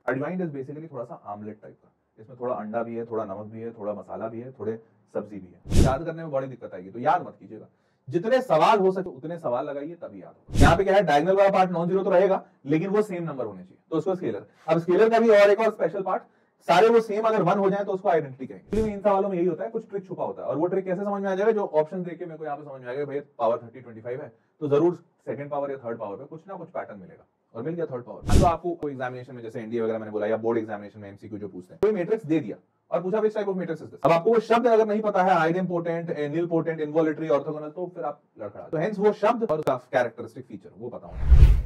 Adjoint is basically थोड़ा सा omelette type का, इसमें थोड़ा अंडा भी है, थोड़ा नमक भी है, थोड़ा मसाला भी है, थोड़े सब्जी भी है। याद करने में बड़ी दिक्कत आएगी, तो याद मत कीजिएगा, जितने सवाल हो सके उतने सवाल लगाइए तभी याद हो। यहाँ पे क्या है, डायगोनल वाला पार्ट नॉन जीरो तो रहेगा, लेकिन वो सेम नंबर होने चाहिए, तो उसको स्केलर। अब स्केलर का भी और एक और स्पेशल पार्ट, सारे वो सेम अगर 1 हो जाए तो उसको आइडेंटिटी कहेंगे। इन सवालों में यही होता है, कुछ ट्रिक छुपा होता है, और वो ट्रिक कैसे समझ में आ जाएगा, जो ऑप्शन देख के मेरे को यहाँ पे समझ में आएगा भाई पावर 30-25 है, तो जरूर सेकंड पावर या थर्ड पावर पे कुछ ना कुछ पैटर्न मिलेगा, और मिल गया थर्ड पावर। तो आपको कोई एग्जामिनेशन में जैसे एनडीए वगैरह मैंने बोला, या बोर्ड एग्जामिनेशन में एमसीक्यू जो पूछते हैं, कोई मैट्रिक्स दे दिया और पूछा which type of matrix is this. अब आपको वो शब्द अगर नहीं पता है, आइडेम्पोटेंट, निलपोटेंट, इनवॉलेटरी, ऑर्थोगोनल, तो फिर आप लड़खड़ा। तो हेंस वो शब्द और उसका कैरेक्टरिस्टिक फीचर वो पता होना।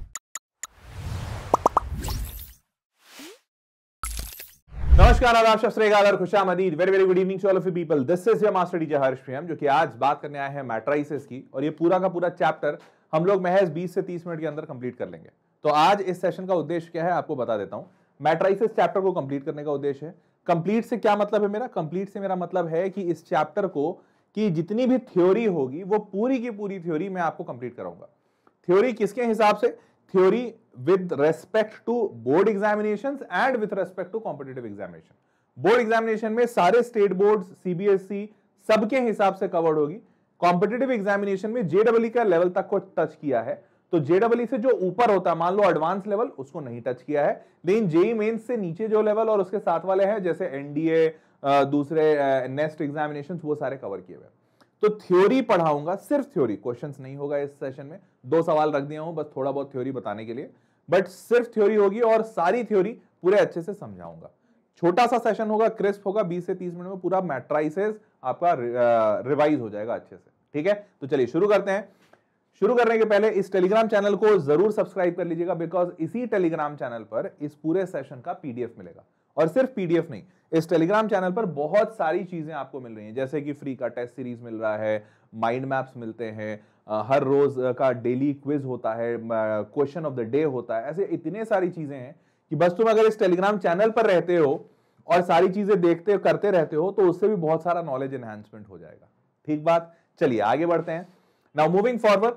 नमस्कार, आदाब, शब्द श्रीकाल और खुशामदीद। Very very good evening to all of you people. This is your master teacher Harsh Priyam, जो कि आज बात करने आए हैं मैट्राइसेस की, और ये पूरा का पूरा चैप्टर हम लोग महज 20 से 30 मिनट के अंदर कंप्लीट कर लेंगे। तो आज इस सेशन का उद्देश्य क्या है आपको बता देता हूं। मैट्राइसेस चैप्टर को कंप्लीट करने का उद्देश्य है। कंप्लीट से क्या मतलब है मेरा? कंप्लीट से मेरा मतलब है कि इस चैप्टर को की जितनी भी थ्योरी होगी वो पूरी की पूरी थ्योरी मैं आपको कंप्लीट कराऊंगा। थ्योरी किसके हिसाब से? Theory with respect to board examinations and with respect to competitive examination। Board examination में सारे स्टेट बोर्ड, सीबीएसई सबके हिसाब से कवर्ड होगी। कॉम्पिटिटिव एग्जामिनेशन में जेडब्ल्यू का लेवल तक को टच किया है, तो जेडब्ल्यू से जो ऊपर होता है, मान लो एडवांस लेवल, उसको नहीं टच किया है। लेकिन जेई मेंस से नीचे जो लेवल और उसके साथ वाले हैं, जैसे एनडीए, दूसरे नेक्स्ट एग्जामिनेशन, वो सारे कवर किए हुए। तो थ्योरी पढ़ाऊंगा, सिर्फ थ्योरी, क्वेश्चंस नहीं होगा इस सेशन में। 2 सवाल रख दिया हूं बस थोड़ा बहुत थ्योरी बताने के लिए, बट सिर्फ थ्योरी होगी और सारी थ्योरी पूरे अच्छे से समझाऊंगा। छोटा सा सेशन होगा, क्रिस्प होगा, 20 से 30 मिनट में पूरा मैट्राइसेस आपका रिवाइज हो जाएगा अच्छे से। ठीक है, तो चलिए शुरू करते हैं। शुरू करने के पहले इस टेलीग्राम चैनल को जरूर सब्सक्राइब कर लीजिएगा, बिकॉज इसी टेलीग्राम चैनल पर इस पूरे सेशन का पीडीएफ मिलेगा। और सिर्फ पीडीएफ नहीं, इस टेलीग्राम चैनल पर बहुत सारी चीजें आपको मिल रही हैं, जैसे कि फ्री का टेस्ट सीरीज मिल रहा है, माइंड मैप्स मिलते हैं, हर रोज का डेली क्विज होता है, क्वेश्चन ऑफ द डे होता है। ऐसे इतने सारी चीजें हैं कि बस तुम अगर इस टेलीग्राम चैनल पर रहते हो और सारी चीजें देखते करते रहते हो तो उससे भी बहुत सारा नॉलेज एनहांसमेंट हो जाएगा। ठीक बात, चलिए आगे बढ़ते हैं। नाउ मूविंग फॉरवर्ड,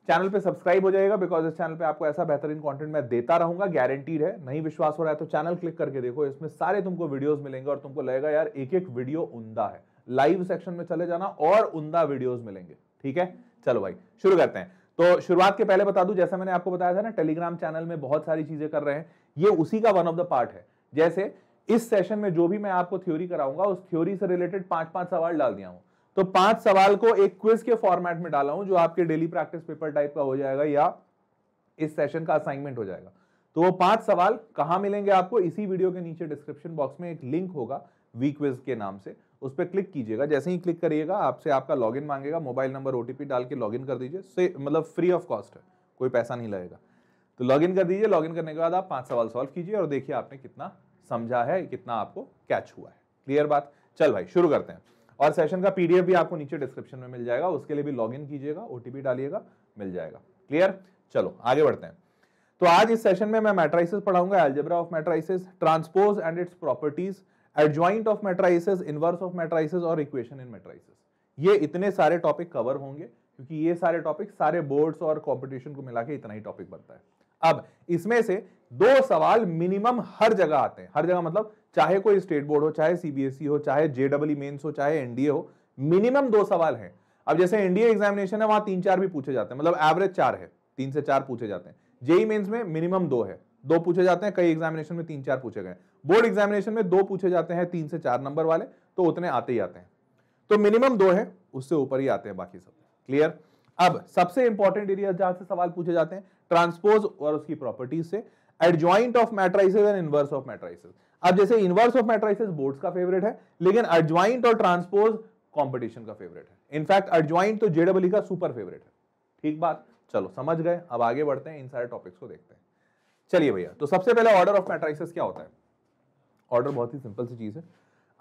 चैनल पे सब्सक्राइब हो जाएगा, बिकॉज इस चैनल पे आपको ऐसा बेहतरीन कंटेंट मैं देता रहूंगा, गारंटीड है। नहीं विश्वास हो रहा है तो चैनल क्लिक करके देखो, इसमें सारे तुमको वीडियोस मिलेंगे और तुमको लगेगा यार एक एक वीडियो उम्दा है। लाइव सेक्शन में चले जाना और उम्दा वीडियोस मिलेंगे। ठीक है, चलो भाई शुरू करते हैं। तो शुरुआत के पहले बता दूं, जैसा मैंने आपको बताया था ना, टेलीग्राम चैनल में बहुत सारी चीजें कर रहे हैं, ये उसी का वन ऑफ द पार्ट है। जैसे इस सेशन में जो भी मैं आपको थ्योरी कराऊंगा, उस थ्योरी से रिलेटेड 5-5 सवाल डाल दिया हूं। तो 5 सवाल को एक क्विज के फॉर्मेट में डाला हूं, जो आपके डेली प्रैक्टिस पेपर टाइप का हो जाएगा या इस सेशन का असाइनमेंट हो जाएगा। तो वो 5 सवाल कहां मिलेंगे आपको? इसी वीडियो के नीचे डिस्क्रिप्शन बॉक्स में एक लिंक होगा वी क्विज के नाम से, उस पर क्लिक कीजिएगा। जैसे ही क्लिक करिएगा आपसे आपका लॉगिन मांगेगा, मोबाइल नंबर ओटीपी डाल के लॉगिन कर दीजिए, से मतलब फ्री ऑफ कॉस्ट है, कोई पैसा नहीं लगेगा। तो लॉगिन कर दीजिए, लॉगिन करने के बाद आप 5 सवाल सॉल्व कीजिए और देखिए आपने कितना समझा है, कितना आपको कैच हुआ है। क्लियर बात? चल भाई शुरू करते हैं। और सेशन का पीडीएफ भी आपको नीचे डिस्क्रिप्शन में मिल जाएगा, उसके लिए भी लॉगिन कीजिएगा, ओटीपी डालिएगा, मिल जाएगा। क्लियर? चलो आगे बढ़ते हैं। तो आज इस सेशन में मैं मैट्राइसेस पढ़ाऊंगा, algebra of matrices, transpose and its properties, adjoint of matrices, inverse of matrices और इक्वेशन इन मैट्राइसेस। ये इतने सारे टॉपिक कवर होंगे, क्योंकि ये सारे टॉपिक सारे बोर्ड्स और कॉम्पिटिशन को मिला के इतना ही टॉपिक बनता है। अब इसमें से 2 सवाल मिनिमम हर जगह आते हैं। हर जगह मतलब चाहे कोई स्टेट बोर्ड हो, चाहे सीबीएसई हो, चाहे जेडब्ल्यू मेंस हो, चाहे एनडीए हो, मिनिमम 2 सवाल हैं। अब जैसे एनडीए एग्जामिनेशन है, वहां 3-4 भी पूछे जाते हैं, मतलब एवरेज 4 है, 3 से 4 पूछे जाते हैं। जेई मेंस में मिनिमम 2 है, 2 पूछे जाते हैं, कई एग्जामिनेशन में 3-4 पूछे गए। बोर्ड एग्जामिनेशन में 2 पूछे जाते हैं, 3 से 4 नंबर वाले, तो उतने आते ही आते हैं। तो मिनिमम 2 है, उससे ऊपर ही आते हैं बाकी सब। क्लियर? अब सबसे इंपॉर्टेंट एरिया जहां से सवाल पूछे जाते हैं, ट्रांसपोज और उसकी प्रॉपर्टीज से, adjoint of matrices and inverse of matrices. अब जैसे इनवर्स ऑफ मैट्राइसेस बोर्ड्स का फेवरेट है, लेकिन एडजॉइंट और ट्रांसपोज कंपटीशन का फेवरेट है। इनफैक्ट एडजॉइंट तो जेडब्ल्यू का सुपर फेवरेट है। ठीक बात? चलो समझ गए, अब आगे बढ़ते हैं, इन सारे टॉपिक्स को देखते हैं। चलिए भैया, तो सबसे पहले ऑर्डर ऑफ मैट्राइसेस क्या होता है? ऑर्डर बहुत ही सिंपल सी चीज है।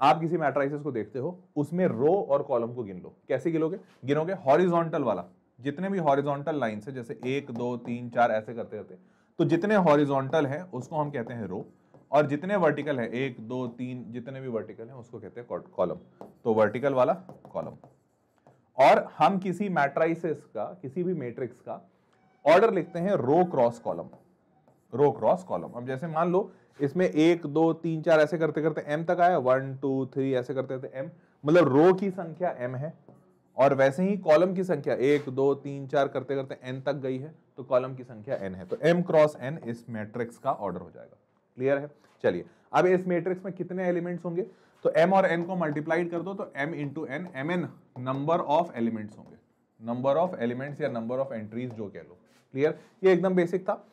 आप किसी मैट्राइसेस को देखते हो, उसमें रो और कॉलम को गिन लो। कैसे गिनोगे? हॉरिजॉन्टल वाला, जितने भी हॉरिजॉन्टल लाइंस है, जैसे 1 2 3 4 ऐसे करते रहते, तो जितने हॉरिजॉन्टल है उसको हम कहते हैं रो, और जितने वर्टिकल है 1 2 3 जितने भी वर्टिकल है उसको कहते हैं कॉलम। तो वर्टिकल वाला कॉलम। और हम किसी मैट्राइसेस का, किसी भी मैट्रिक्स का ऑर्डर लिखते हैं रो क्रॉस कॉलम। रो क्रॉस कॉलम। अब जैसे मान लो इसमें 1 2 3 4 ऐसे करते करते m तक आया, 1 2 3 ऐसे करते करते m, मतलब रो की संख्या m है, और वैसे ही कॉलम की संख्या 1 2 3 4 करते करते n तक गई है, तो कॉलम की संख्या n है, तो m क्रॉस n इस मैट्रिक्स का ऑर्डर हो जाएगा। क्लियर है? चलिए अब इस मैट्रिक्स में कितने एलिमेंट्स होंगे, तो m और n को मल्टीप्लाइड कर दो तो m into n, mn number of elements होंगे, नंबर ऑफ एलिमेंट्स या नंबर ऑफ एंट्रीज जो कह लो। क्लियर? ये एकदम बेसिक था।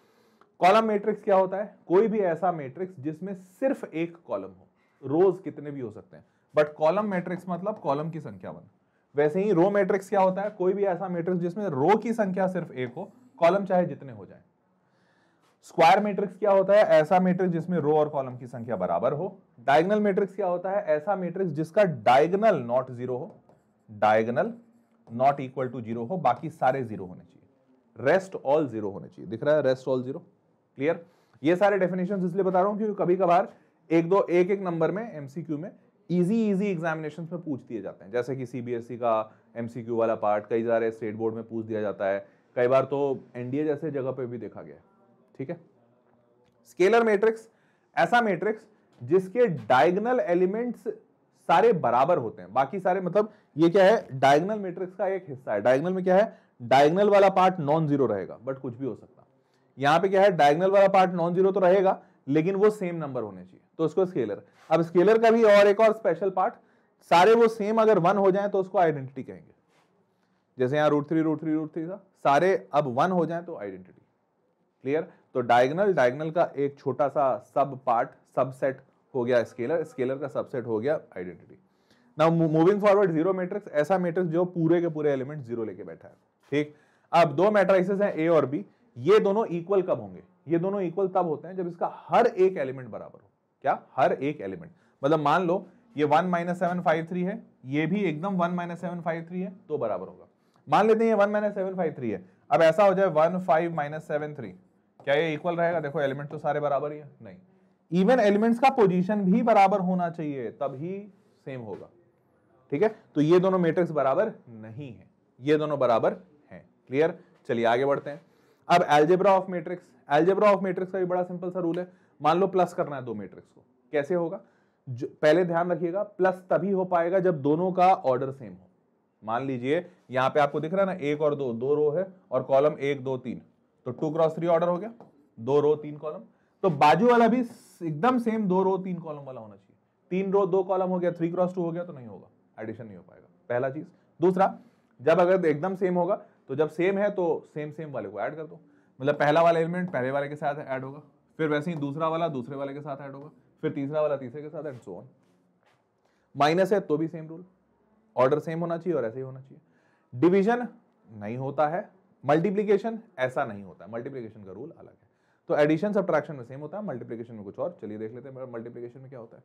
कॉलम मैट्रिक्स क्या होता है, कोई भी ऐसा मैट्रिक्स जिसमें सिर्फ एक कॉलम हो, रोज कितने भी हो सकते हैं, बट कॉलम मैट्रिक्स मतलब कॉलम की संख्या 1। वैसे ही रो मैट्रिक्स क्या होता है, कोई भी ऐसा मैट्रिक्स जिसमें रो की संख्या सिर्फ एक हो, कॉलम चाहे जितने हो जाए। स्क्वायर मैट्रिक्स क्या होता है, ऐसा मैट्रिक्स जिसमें रो और कॉलम की संख्या बराबर हो। डायगोनल मैट्रिक्स क्या होता है, ऐसा मैट्रिक्स जिसका डायगोनल नॉट जीरो हो, diagonal not equal to zero हो, बाकी सारे जीरो होने चाहिए, रेस्ट ऑल जीरो होने चाहिए। दिख रहा है, रेस्ट ऑल जीरो। क्लियर? ये सारे डेफिनेशन इसलिए बता रहा हूं क्योंकि कभी कभार एक नंबर में एमसीक्यू में इजी एग्जामिनेशन में पूछ दिए जाते हैं, जैसे कि सीबीएसई का एमसीक्यू वाला पार्ट कई सारे स्टेट बोर्ड में पूछ दिया जाता है, कई बार तो एनडीए जैसे जगह पे भी देखा गया है। ठीक है? स्केलर मैट्रिक्स, ऐसा मैट्रिक्स जिसके डायगोनल एलिमेंट्स सारे बराबर होते हैं, बाकी सारे, मतलब ये क्या है, डायगोनल मैट्रिक्स का एक हिस्सा है। डायगोनल में क्या है, डायगोनल वाला पार्ट नॉन जीरो रहेगा, बट कुछ भी हो सकता। यहां पे क्या है, डायगोनल वाला पार्ट नॉन जीरो तो रहेगा, लेकिन वो सेम नंबर होने चाहिए, तो उसको स्केलर। अब स्केलर का भी और एक और स्पेशल पार्ट, सारे वो सेम अगर 1 हो जाए तो उसको आइडेंटिटी कहेंगे। जैसे यहां √3 था, सारे अब 1 हो जाए तो आइडेंटिटी। क्लियर? तो डायगोनल का एक छोटा सा सब पार्ट, सबसेट हो गया स्केलर, स्केलर का सबसेट हो गया identity. Now moving forward, zero matrix, ऐसा मैट्रिक्स जो पूरे के पूरे एलिमेंट जीरो लेके बैठा है। ठीक? अब दो मैट्रिसेस हैं ए और बी, ये दोनों इक्वल कब होंगे, ये दोनों इक्वल तब होते हैं जब इसका हर एक एलिमेंट बराबर हो। क्या? हर एक एलिमेंट, मतलब मान लो ये 1 - 7 5 3 है, ये भी एकदम 1 - 7 5 3 है, तो बराबर होगा। मान लेते हैं ये 1 - 7 5 3 है, अब ऐसा हो जाए 1 5 - 7 3, क्या ये इक्वल रहेगा? देखो एलिमेंट तो सारे बराबर ही है, नहीं। इवन एलिमेंट्स का पोजीशन भी बराबर होना चाहिए, तभी सेम होगा। ठीक है? तो ये दोनों मैट्रिक्स बराबर नहीं है, ये दोनों बराबर हैं। क्लियर? चलिए आगे बढ़ते हैं। अब algebra of matrix, algebra of matrix का भी बड़ा सिंपल सा रूल है। मान लो प्लस करना है दो मैट्रिक्स को, कैसे होगा? पहले ध्यान रखिएगा, प्लस तभी हो पाएगा जब दोनों का ऑर्डर सेम हो। मान लीजिए यहां पे आपको दिख रहा है ना, 1 और 2, 2 रो है और कॉलम 1 2 3, तो 2 क्रॉस 3 ऑर्डर हो गया, 2 रो 3 कॉलम। तो बाजू वाला भी एकदम सेम 2 रो 3 कॉलम वाला होना चाहिए। 3 रो 2 कॉलम हो गया, 3 क्रॉस 2 हो गया, तो नहीं होगा, एडिशन नहीं हो पाएगा, पहला चीज। दूसरा, जब अगर एकदम सेम होगा तो जब सेम है तो सेम वाले को ऐड कर दो, मतलब पहला वाला एलिमेंट पहले वाले के साथ ऐड होगा, फिर वैसे ही दूसरा वाला दूसरे वाले के साथ ऐड होगा, फिर तीसरा वाला तीसरे के साथ, एंड सो ऑन। माइनस है तो भी सेम रूल, ऑर्डर सेम होना चाहिए और ऐसे ही होना चाहिए। डिवीजन नहीं होता है, मल्टीप्लीकेशन ऐसा नहीं होता है, मल्टीप्लीकेशन का रूल अलग है। तो एडिशन सब्ट्रैक्शन में सेम होता है, मल्टीप्लीकेशन में कुछ और। चलिए देख लेते हैं मल्टीप्लीकेशन में क्या होता है।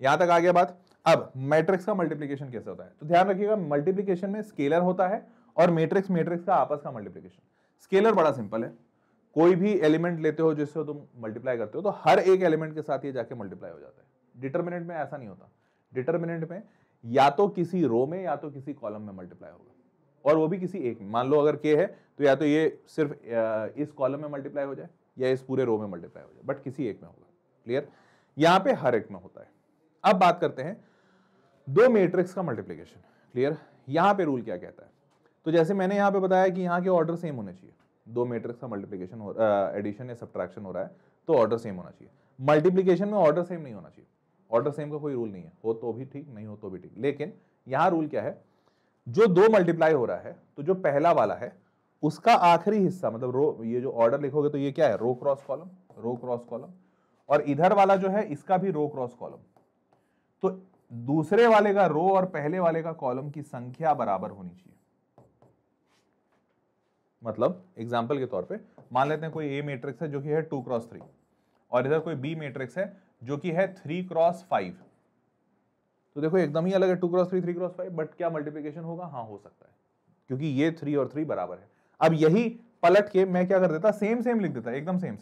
यहां तक आ गया बात। अब मैट्रिक्स का मल्टीप्लीकेशन कैसे होता है, तो ध्यान रखिएगा, मल्टीप्लीकेशन में स्केलर होता है और मैट्रिक्स का आपस का मल्टीप्लीकेशन। स्केलर बड़ा सिंपल है, कोई भी एलिमेंट लेते हो जिससे तुम मल्टीप्लाई करते हो तो हर एक एलिमेंट के साथ ये जाके मल्टीप्लाई हो जाता है। डिटरमिनेंट में ऐसा नहीं होता, डिटरमिनेंट में या तो किसी रो में या तो किसी कॉलम में मल्टीप्लाई होगा, और वो भी किसी एक में। मान लो अगर के है तो या तो ये सिर्फ इस कॉलम में मल्टीप्लाई हो जाए या इस पूरे रो में मल्टीप्लाई हो जाए, बट किसी एक में होगा। क्लियर? यहां पे हर एक में होता है। अब बात करते हैं दो मैट्रिक्स का मल्टीप्लिकेशन। क्लियर? यहां पे रूल क्या कहता है, तो जैसे मैंने यहां पे बताया कि यहां के ऑर्डर सेम होने चाहिए। दो मैट्रिक्स का मल्टीप्लिकेशन हो, एडिशन या सब्ट्रैक्शन हो रहा है तो ऑर्डर सेम होना चाहिए। मल्टीप्लिकेशन में ऑर्डर सेम नहीं होना चाहिए, ऑर्डर सेम का कोई रूल नहीं है, हो तो भी ठीक, नहीं हो तो भी ठीक। लेकिन यहां रूल क्या है, जो दो मल्टीप्लाई हो रहा है तो जो पहला वाला है उसका आखिरी हिस्सा, मतलब रो, ये जो ऑर्डर लिखोगे तो ये क्या है, रो क्रॉस कॉलम, रो क्रॉस कॉलम, और इधर वाला जो है इसका भी रो क्रॉस कॉलम। तो दूसरे वाले का रो और पहले वाले का कॉलम की संख्या बराबर होनी चाहिए। मतलब एग्जांपल के तौर पे मान लेते हैं कोई ए मैट्रिक्स है जो कि है 2 क्रॉस 3 और इधर कोई बी मैट्रिक्स है जो कि है 3 क्रॉस 5। तो देखो एकदम ही अलग है, 2 क्रॉस 3 3 क्रॉस 5, बट क्या मल्टीप्लिकेशन होगा? हाँ हो सकता है, क्योंकि ये 3 और 3 बराबर है। अब यही पलट के मैं क्या कर देता, सेम लिख देता, एकदम सेम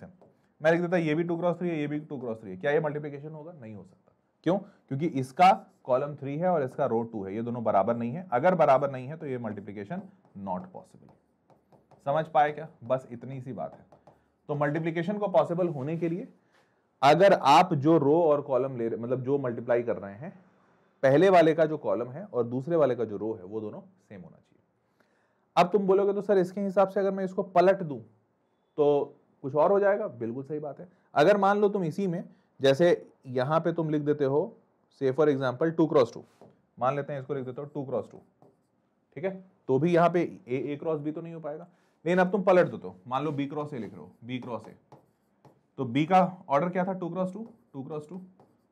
मैं लिख देता ये भी 2 क्रॉस 3 है, ये भी 2 क्रॉस 3 है। क्या ये मल्टीप्लिकेशन होगा? नहीं हो सकता। क्यों? क्योंकि इसका कॉलम 3 है और इसका रो 2 है, ये दोनों बराबर नहीं है। अगर बराबर नहीं है तो ये मल्टीप्लिकेशन नॉट पॉसिबल। समझ पाए क्या? बस इतनी सी बात है। तो मल्टीप्लिकेशन को पॉसिबल होने के लिए अगर आप जो रो और कॉलम ले रहे, मतलब जो मल्टीप्लाई कर रहे हैं, पहले वाले का जो कॉलम है और दूसरे वाले का जो रो है वो दोनों सेम होना चाहिए। अब तुम बोलोगे तो सर इसके हिसाब से अगर मैं इसको पलट दूं तो कुछ और हो जाएगा। बिल्कुल सही बात है। अगर मान लो तुम इसी में, जैसे यहां पे तुम लिख देते हो से फॉर एग्जांपल 2x2, मान लेते हैं इसको लिख देते हो 2x2, ठीक है, तो भी यहाँ पे a क्रॉस b तो नहीं हो पाएगा। लेकिन अब तुम पलट दो, तो मान लो b क्रॉस a लिख रहे हो, b क्रॉस a, तो b का ऑर्डर क्या था 2x2,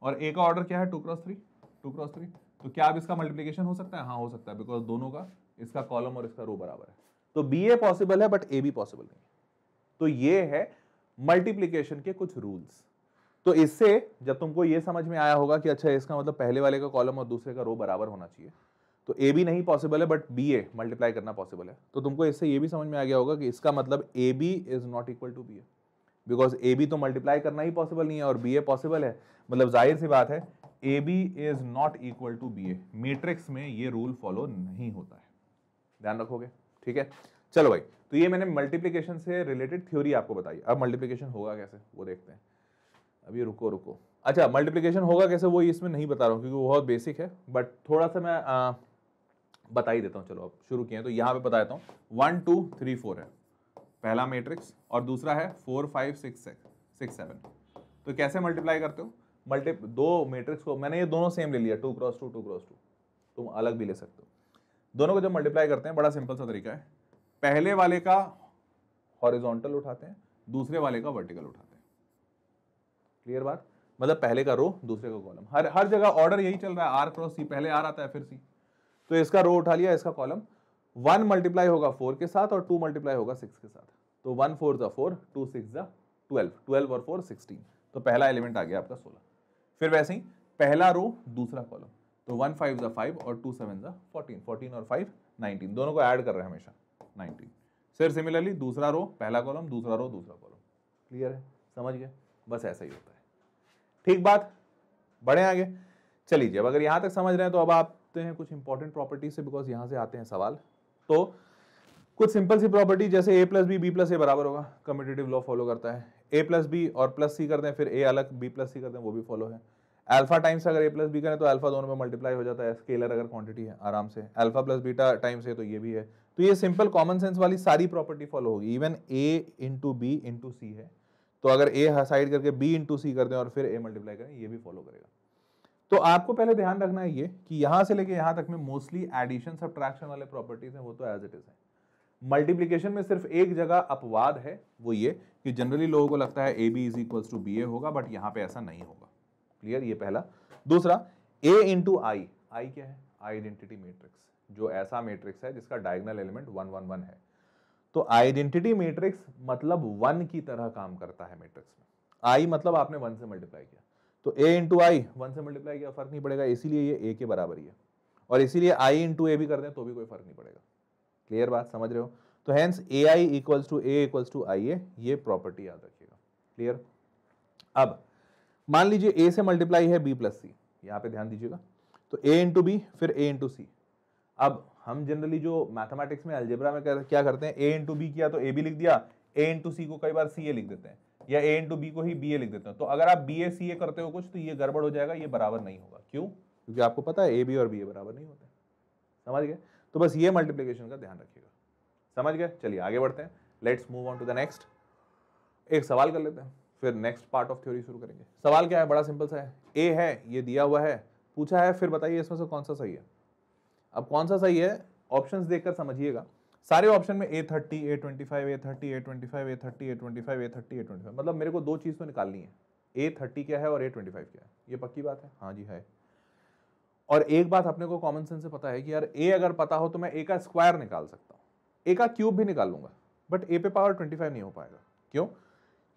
और a का ऑर्डर क्या है 2x3, तो क्या अब इसका मल्टीप्लीकेशन हो सकता है? हाँ हो सकता है, बिकॉज दोनों का, इसका कॉलम और इसका रो बराबर है। तो बी ए पॉसिबल है बट ए बी पॉसिबल नहीं है। तो ये है मल्टीप्लीकेशन के कुछ रूल्स। तो इससे जब तुमको ये समझ में आया होगा कि अच्छा इसका मतलब पहले वाले का कॉलम और दूसरे का रो बराबर होना चाहिए, तो ए बी नहीं पॉसिबल है बट बी ए मल्टीप्लाई करना पॉसिबल है, तो तुमको इससे ये भी समझ में आ गया होगा कि इसका मतलब A B is not equal to B A, because A B तो मल्टीप्लाई करना ही पॉसिबल नहीं है और बी ए पॉसिबल है, मतलब जाहिर सी बात है A B is not equal to B A. Matrix में ये रूल फॉलो नहीं होता है, ध्यान रखोगे, ठीक है। चलो भाई, तो ये मैंने मल्टीप्लिकेशन से रिलेटेड थ्योरी आपको बताई। अब मल्टीप्लिकेशन होगा कैसे वो देखते हैं। अभी रुको, अच्छा मल्टीप्लिकेशन होगा कैसे वो इसमें नहीं बता रहा हूँ क्योंकि वो बहुत बेसिक है, बट थोड़ा सा मैं बता ही देता हूँ। चलो अब शुरू किए तो यहाँ पे बता देता हूँ। 1 2 3 4 है पहला मैट्रिक्स और दूसरा है 4 5 6 7। तो कैसे मल्टीप्लाई करते हो? दो मैट्रिक्स को मैंने ये दोनों सेम ले लिया, 2x2 2x2, तुम अलग भी ले सकते हो। दोनों को जब मल्टीप्लाई करते हैं बड़ा सिंपल सा तरीका है, पहले वाले का हॉरिजॉन्टल उठाते हैं, दूसरे वाले का वर्टिकल उठाते हैं। क्लियर बात? मतलब पहले का रो दूसरे का कॉलम, हर जगह ऑर्डर यही चल रहा है, आर क्रॉस सी, पहले आर आता है फिर सी। तो इसका रो उठा लिया, इसका कॉलम। 1 मल्टीप्लाई होगा 4 के साथ और 2 मल्टीप्लाई होगा 6 के साथ। तो 1 4 जा 4, 2 6 जा 12, 12 और 4 16। तो पहला एलिमेंट आ गया आपका 16। फिर वैसे ही पहला रो दूसरा कॉलम, तो 1 5 जा 5 और 2 7 जा 14, 14 और 5 19, दोनों को ऐड कर रहे हैं हमेशा 19। फिर सिमिलरली दूसरा रो पहला कॉलम, दूसरा रो दूसरा कॉलम। क्लियर है? समझ गए? बस ऐसा ही होता है। ठीक बात, बढ़े आगे। चलिए अब अगर यहां तक समझ रहे हैं तो अब आते हैं कुछ इंपॉर्टेंट प्रॉपर्टी से, बिकॉज यहां से आते हैं सवाल। तो कुछ सिंपल सी प्रॉपर्टी, जैसे a plus B B plus A बराबर होगा, कम्यूटेटिव लॉ फॉलो करता है। a प्लस बी और प्लस सी कर दें, फिर a अलग b प्लस सी कर दें, वो भी फॉलो है। अल्फा टाइम्स अगर a प्लस बी करें तो अल्फा दोनों में मल्टीप्लाई हो जाता है, स्केलर अगर क्वांटिटी है आराम से। अल्फा प्लस बीटा टाइम्स है तो ये भी है। तो ये सिंपल कॉमन सेंस वाली सारी प्रॉपर्टी फॉलो होगी। Even a into B into C है, तो अगर a साइड करके b इंटू सी कर दें और फिर a मल्टीप्लाई करें, ये भी फॉलो करेगा। तो आपको पहले ध्यान रखना है ये कि यहां से लेके यहां तक में मोस्टली एडिशन सब्ट्रैक्शन वाले प्रॉपर्टीज हैं, वो तो एज इट इज है। मल्टीप्लिकेशन में सिर्फ एक जगह अपवाद है, वो ये कि जनरली लोगों को लगता है A B is equals to B A होगा, बट यहां पे ऐसा नहीं होगा। क्लियर? ये पहला। दूसरा, a इंटू आई, आई क्या है? आइडेंटिटी मैट्रिक्स, जो ऐसा मैट्रिक्स है जिसका डायगोनल एलिमेंट 1 1 1 है। तो आइडेंटिटी मैट्रिक्स मतलब 1 की तरह काम करता है मैट्रिक्स में। आई मतलब आपने 1 से मल्टीप्लाई किया, तो a इंटू आई 1 से मल्टीप्लाई किया, फर्क नहीं पड़ेगा, इसीलिए ये a के बराबर ही है। और इसीलिए आई इंटू ए भी कर दें तो भी कोई फर्क नहीं पड़ेगा। क्लियर बात? समझ रहे हो? तो hence A I equals to A equals to I A, ये प्रॉपर्टी याद रखिएगा। क्लियर? अब मान लीजिए a से मल्टीप्लाई है b प्लस सी, यहाँ पे ध्यान दीजिएगा, तो a इंटू बी फिर a इंटू सी। अब हम जनरली जो मैथमेटिक्स में अलजेब्रा में क्या करते हैं, a इंटू बी किया तो a भी लिख दिया, a इंटू सी को कई बार सी ए लिख देते हैं, या a इंटू बी को ही बी ए लिख देते हैं। तो अगर आप बी ए सी ए करते हो कुछ, तो ये गड़बड़ हो जाएगा, ये बराबर नहीं होगा। क्यों? क्योंकि आपको पता है ए बी और बी ए बराबर नहीं होते। समझ गए? तो बस ये मल्टीप्लिकेशन का ध्यान रखिएगा। समझ गए? चलिए आगे बढ़ते हैं। Let's move on to the next. एक सवाल कर लेते हैं, फिर नेक्स्ट पार्ट ऑफ थ्योरी शुरू करेंगे। सवाल क्या है? बड़ा सिंपल सा है। ए है, ये दिया हुआ है, पूछा है, फिर बताइए इसमें से कौन सा सही है। अब कौन सा सही है, ऑप्शंस देखकर समझिएगा। सारे ऑप्शन में A30, A25, A30, A25, A30, A25, A30, A25, मतलब मेरे को दो चीज तो निकालनी है, A30 क्या है और A25 क्या है। ये पक्की बात है? हाँ जी है। और एक बात अपने को कॉमन सेंस से पता है कि यार a अगर पता हो तो मैं a का स्क्वायर निकाल सकता हूं, a का क्यूब भी निकाल लूंगा, बट a पे पावर 25 नहीं हो पाएगा। क्यों?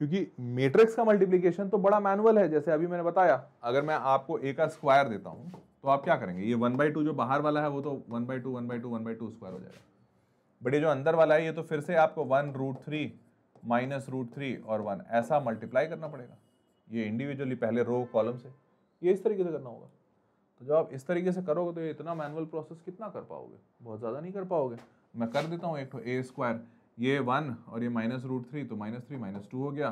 क्योंकि मैट्रिक्स का मल्टीप्लिकेशन तो बड़ा मैनुअल है। जैसे अभी मैंने बताया, अगर मैं आपको a का स्क्वायर देता हूं तो आप क्या करेंगे, ये 1/2 जो बाहर वाला है वो तो 1/2 1/2 1/2 स्क्वायर हो जाएगा, बट ये जो अंदर वाला है ये तो फिर से आपको 1√3 -√3 और 1 ऐसा मल्टीप्लाई करना पड़ेगा। ये इंडिविजुअली पहले रो कॉलम से, ये इस तरीके से करना होगा। तो जब आप इस तरीके से करोगे तो ये इतना मैनुअल प्रोसेस कितना कर पाओगे? बहुत ज़्यादा नहीं कर पाओगे। मैं कर देता हूँ एक तो a स्क्वायर, ये 1 और ये -√3, तो -3 -2 हो गया,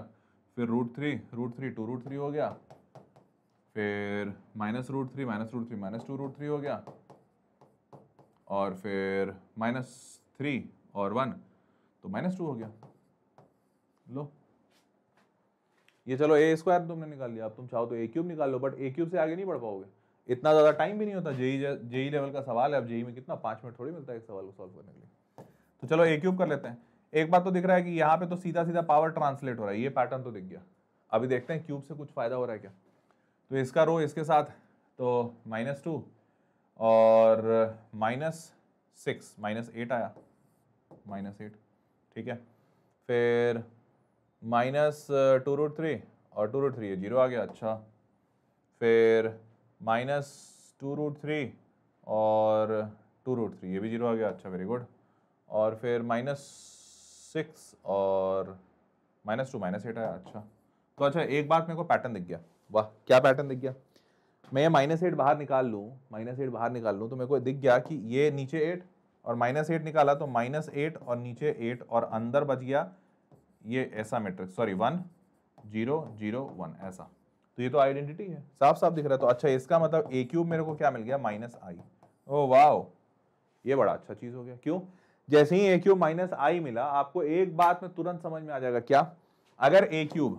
फिर √3 2√3 हो गया, फिर -√3 -2√3 हो गया, और फिर -3 और 1 तो -2 हो गया। लो ये चलो a² तुमने निकाल लिया, अब तुम चाहो तो a³ निकाल लो, बट a³ से आगे नहीं बढ़ पाओगे, इतना ज्यादा टाइम भी नहीं होता। जेई लेवल का सवाल है, अब जेई में कितना 5 मिनट थोड़ी मिलता है एक सवाल को सॉल्व करने के लिए। तो चलो a³ कर लेते हैं। एक बात तो दिख रहा है कि यहाँ पे तो सीधा सीधा पावर ट्रांसलेट हो रहा है, ये पैटर्न तो दिख गया। अभी देखते हैं क्यूब से कुछ फायदा हो रहा है क्या। तो इसका रो इसके साथ तो -2 और -6 -8 आया, -8, ठीक है। फिर -2√3 और 2√3 ये 0 आ गया, अच्छा। फिर -2√3 और 2√3 ये भी 0 आ गया, अच्छा, वेरी गुड। और फिर -6 और -2 -8 आया, अच्छा। तो अच्छा एक बात मेरे को पैटर्न दिख गया, वाह क्या पैटर्न दिख गया। मैं ये -8 बाहर निकाल लूँ, -8 बाहर निकाल लूँ तो मेरे को दिख गया कि ये नीचे 8 और -8 निकाला तो -8 और नीचे 8 और अंदर बच गया ये ऐसा मैट्रिक्स, सॉरी 1 0 0 1 ऐसा। तो ये तो आइडेंटिटी है, साफ साफ दिख रहा है। तो अच्छा इसका मतलब a³ मेरे को क्या मिल गया, -i। ओ वाह, ये बड़ा अच्छा चीज हो गया। क्यों? जैसे ही a³ -i मिला, आपको एक बात में तुरंत समझ में आ जाएगा, क्या? अगर a³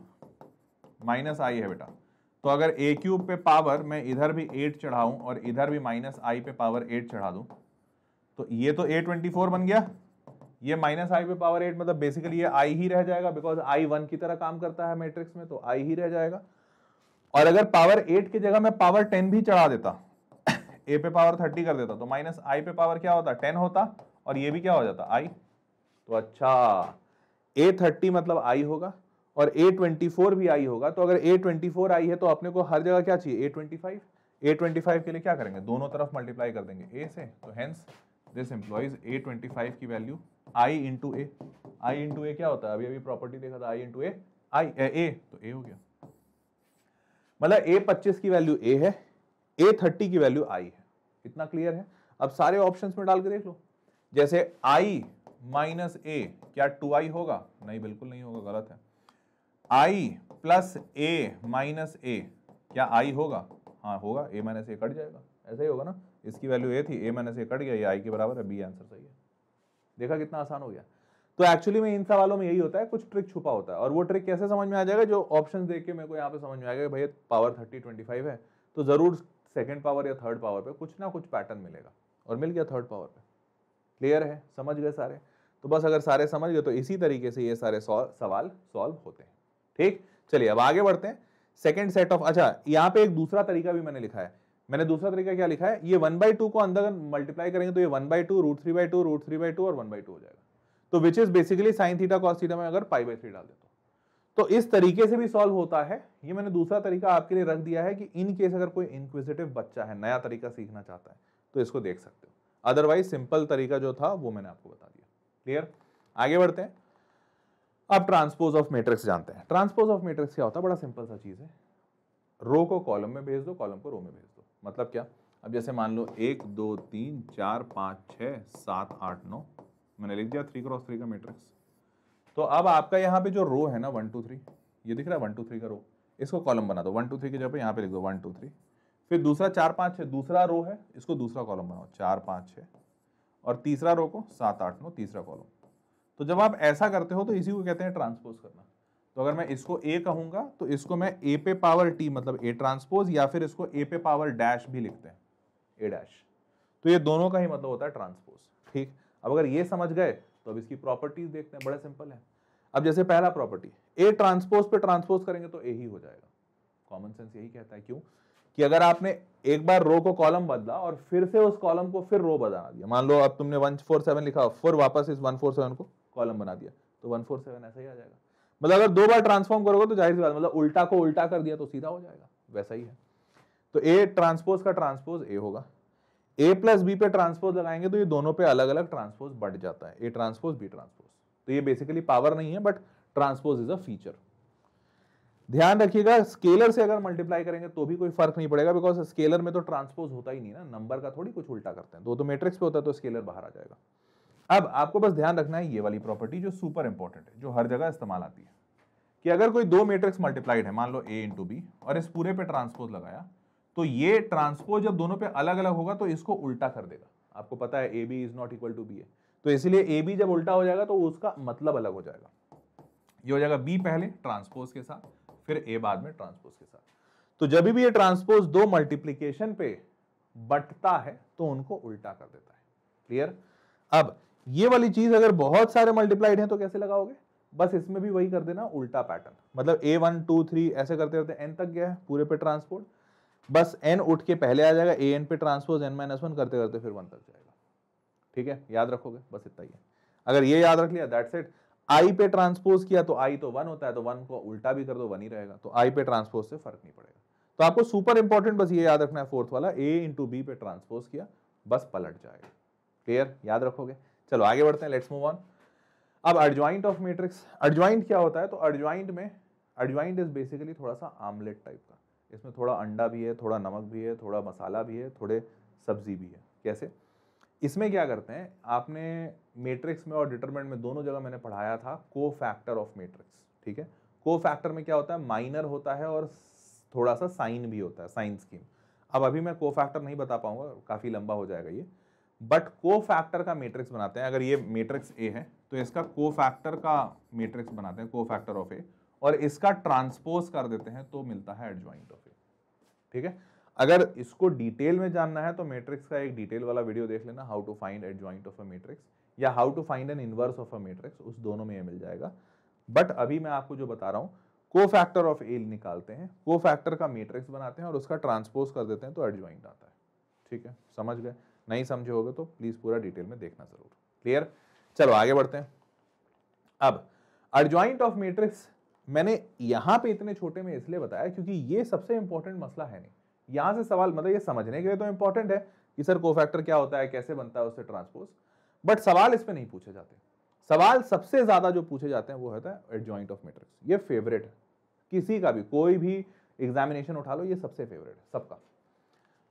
-i है बेटा, तो अगर a³ पे पावर मैं इधर भी 8 चढ़ाऊं और इधर भी -i पे पावर 8 चढ़ा दूं, तो ये तो a24 बन गया, ये -i पे पावर 8 मतलब बेसिकली ये i ही रह जाएगा, बिकॉज i 1 की तरह काम करता है मैट्रिक्स में, तो i ही रह जाएगा। और अगर पावर 8 की जगह मैं पावर 10 भी चढ़ा देता, a पे पावर 30 कर देता, तो -i पे पावर क्या होता, 10 होता, और ये भी क्या हो जाता, i। तो अच्छा a30 मतलब i होगा और a24 भी i होगा। तो अगर a24 i है तो अपने को हर जगह क्या चाहिए, a25। a25 के लिए क्या करेंगे, दोनों तरफ मल्टीप्लाई कर देंगे a से, तो हेंस दिस एम्प्लॉइज a25 की value i into A. I into A क्या होता है, अभी अभी प्रॉपर्टी देखा था, i इंटू ए, आई ए, तो a हो गया। मतलब a25 की वैल्यू a है, a30 की वैल्यू i है। इतना क्लियर है? अब सारे ऑप्शंस में डाल के देख लो। जैसे i माइनस a क्या 2i होगा, नहीं बिल्कुल नहीं होगा, गलत है। i plus a minus a क्या i होगा, हाँ होगा, a माइनस a कट जाएगा, ऐसा ही होगा ना। इसकी वैल्यू a थी, a माइनस a कट गया, ये i के बराबर है, बी आंसर सही है। देखा कितना आसान हो गया। तो एक्चुअली में इन सवालों में यही होता है, कुछ ट्रिक छुपा होता है, और वो ट्रिक कैसे समझ में आ जाएगा, जो ऑप्शन देख के मेरे को यहाँ पे समझ में आएगा भैया पावर 30 25 है, तो जरूर सेकंड पावर या थर्ड पावर पे कुछ ना कुछ पैटर्न मिलेगा, और मिल गया थर्ड पावर पे। क्लियर है, समझ गए सारे? तो बस अगर सारे समझ गए तो इसी तरीके से ये सारे सवाल सॉल्व होते हैं। ठीक, चलिए अब आगे बढ़ते हैं। सेकंड सेट ऑफ, अच्छा यहाँ पे एक दूसरा तरीका भी मैंने लिखा है। मैंने दूसरा तरीका क्या लिखा है, ये 1/2 को अंदर मल्टीप्लाई करेंगे तो ये 1/2 √3/2 √3/2 और 1/2 हो जाएगा। तो which is basically sin theta cos theta में अगर π/3 डाल देता हूं तो इस तरीके से भी सॉल्व होता है। ये मैंने दूसरा तरीका आपके लिए रख दिया है कि इन केस अगर कोई इंक्विजिटिव बच्चा है, नया तरीका सीखना चाहता है, तो इसको देख सकते हो। अदरवाइज सिंपल तरीका जो था वो मैंने आपको बता दिया। क्लियर? आगे बढ़ते हैं। अब ट्रांसपोज ऑफ मैट्रिक्स जानते हैं। ट्रांसपोज ऑफ मैट्रिक्स क्या होता है, बड़ा सिंपल सा चीज है। रो को कॉलम में भेज दो, कॉलम को रो में भेज दो। मतलब क्या, अब जैसे मान लो 1 2 3 4 5 6 7 8 9, मैंने लिख दिया 3x3 का मैट्रिक्स। तो अब आपका यहाँ पे जो रो है ना 1 2 3, ये दिख रहा है 1 2 3 का रो, इसको कॉलम बना दो। 1 2 3 की जगह पे यहाँ पे लिख दो 1 2 3। फिर दूसरा 4 5 6 दूसरा रो है, इसको दूसरा कॉलम बनाओ 4 5 6, और तीसरा रो को 7 8 9 तीसरा कॉलम। तो जब आप ऐसा करते हो तो इसी को कहते हैं ट्रांसपोज करना। तो अगर मैं इसको a कहूंगा तो इसको मैं a पे पावर t मतलब a ट्रांसपोज, या फिर इसको a पे पावर डैश भी लिखते हैं, a डैश। तो ये दोनों का ही मतलब होता है ट्रांसपोज। ठीक, अब अगर ये समझ गए तो अब इसकी प्रॉपर्टीज देखते हैं, बड़ा सिंपल है। अब जैसे पहला प्रॉपर्टी, a ट्रांसपोज पे ट्रांसपोज करेंगे तो a ही हो जाएगा। कॉमन सेंस यही कहता है। क्यों? कि अगर आपने एक बार रो को कॉलम बदला और फिर से उस कॉलम को फिर रो बना दिया, मान लो अब तुमने 147 लिखा, फिर वापस इस 147 को कॉलम बना दिया, तो 147 ऐसा ही आ जाएगा। मतलब अगर दो बार ट्रांसफॉर्म करोगे तो जाहिर सी बात, मतलब उल्टा को उल्टा कर दिया तो सीधा हो जाएगा, वैसा ही है। तो a ट्रांसपोज का ट्रांसपोज a होगा। a प्लस बी पे ट्रांसपोज लगाएंगे तो ये दोनों पे अलग अलग ट्रांसपोज बढ़ जाता है, a ट्रांसपोज b ट्रांसपोज। तो ये बेसिकली पावर नहीं है, but transpose is a feature. ध्यान रखिएगा, स्केलर से अगर मल्टीप्लाई करेंगे तो भी कोई फर्क नहीं पड़ेगा, बिकॉज स्केलर में तो ट्रांसपोज होता ही नहीं ना, नंबर का थोड़ी कुछ उल्टा करते हैं, तो मैट्रिक्स पे होता है तो स्केलर बाहर आ जाएगा। अब आपको बस ध्यान रखना है ये वाली प्रॉपर्टी जो सुपर इंपॉर्टेंट है, जो हर जगह इस्तेमाल आती है, कि अगर कोई दो मैट्रिक्स मल्टीप्लाइड है, मान लो ए इंटू बी, और इस पूरे पे ट्रांसपोज लगाया, तो ये ट्रांसपोज जब दोनों पे अलग अलग होगा तो इसको उल्टा कर देगा। आपको पता है A B is not equal to B है, तो इसलिए ए बी जब उल्टा हो जाएगा तो उसका मतलब अलग हो जाएगा। ये हो जाएगा बी पहले ट्रांसपोज के साथ, फिर ए बाद में ट्रांसपोज के साथ। तो जब भी ये ट्रांसपोज दो मल्टीप्लीकेशन पे बंटता है तो उनको उल्टा कर देता है। क्लियर? अब ये वाली चीज अगर बहुत सारे मल्टीप्लाइड हैं तो कैसे लगाओगे? बस इसमें भी वही कर देना, उल्टा पैटर्न। मतलब a1 2 3 ऐसे करते करते n तक गया है पूरे पे ट्रांसपोज, बस n उठ के पहले आ जाएगा, an पे ट्रांसपोज n-1 करते करते फिर 1 तक जाएगा। ठीक है, याद रखोगे, बस इतना ही है। अगर ये याद रख लिया, दैट्स इट। i पे ट्रांसपोज किया तो i तो 1 होता है, तो 1 को उल्टा भी कर दो 1 ही रहेगा, तो i पे ट्रांसपोज से फर्क नहीं पड़ेगा। तो आपको सुपर इंपॉर्टेंट बस ये याद रखना है, फोर्थ वाला, a इंटू बी पे ट्रांसपोज किया, बस पलट जाएगा। क्लियर? याद रखोगे। चलो आगे बढ़ते हैं, लेट्स मूव ऑन। अब एडजॉइंट ऑफ मैट्रिक्स, एडजॉइंट क्या होता है? तो एडजॉइंट में, एडजॉइंट इज बेसिकली थोड़ा सा आमलेट टाइप का, इसमें थोड़ा अंडा भी है, थोड़ा नमक भी है, थोड़ा मसाला भी है, थोड़े सब्जी भी है। कैसे? इसमें क्या करते हैं, आपने मैट्रिक्स में और डिटरमिनेंट में दोनों जगह मैंने पढ़ाया था को फैक्टर ऑफ मैट्रिक्स। ठीक है, को फैक्टर में क्या होता है, माइनर होता है और थोड़ा सा साइन भी होता है, साइन स्कीम। अब अभी मैं को फैक्टर नहीं बता पाऊंगा, काफी लंबा हो जाएगा ये, बट को फैक्टर का मैट्रिक्स बनाते हैं। अगर ये मैट्रिक्स ए है तो इसका को फैक्टर का मैट्रिक्स बनाते हैं, को फैक्टर ऑफ ए, और इसका ट्रांसपोज कर देते हैं तो मिलता है एडजॉइंट ऑफ ए। ठीक है, अगर इसको डिटेल में जानना है तो मैट्रिक्स का एक डिटेल वाला वीडियो देख लेना, how to find adjoint of a matrix या how to find an inverse of a matrix, उस दोनों में ये मिल जाएगा। बट अभी मैं आपको जो बता रहा हूं, को फैक्टर ऑफ ए निकालते हैं, को फैक्टर का मैट्रिक्स बनाते हैं और उसका ट्रांसपोज कर देते हैं तो एडजॉइंट आता है। ठीक है, समझ गए? नहीं समझे होगे तो प्लीज पूरा डिटेल में देखना जरूर। क्लियर? चलो आगे बढ़ते हैं। अब एडजॉइंट ऑफ मैट्रिक्स मैंने यहां पे इतने छोटे में इसलिए बताया क्योंकि ये सबसे इंपॉर्टेंट मसला है नहीं। यहां से सवाल, मतलब ये समझने के लिए तो इंपॉर्टेंट है कि सर कोफैक्टर क्या होता है, कैसे बनता है उससे ट्रांसपोज, बट सवाल इस पे नहीं पूछे जाते। सवाल सबसे ज्यादा जो पूछे जाते हैं वो होता है एडजॉइंट ऑफ मैट्रिक्स। ये फेवरेट है किसी का भी, कोई भी एग्जामिनेशन उठा लो, ये सबसे फेवरेट है सबका।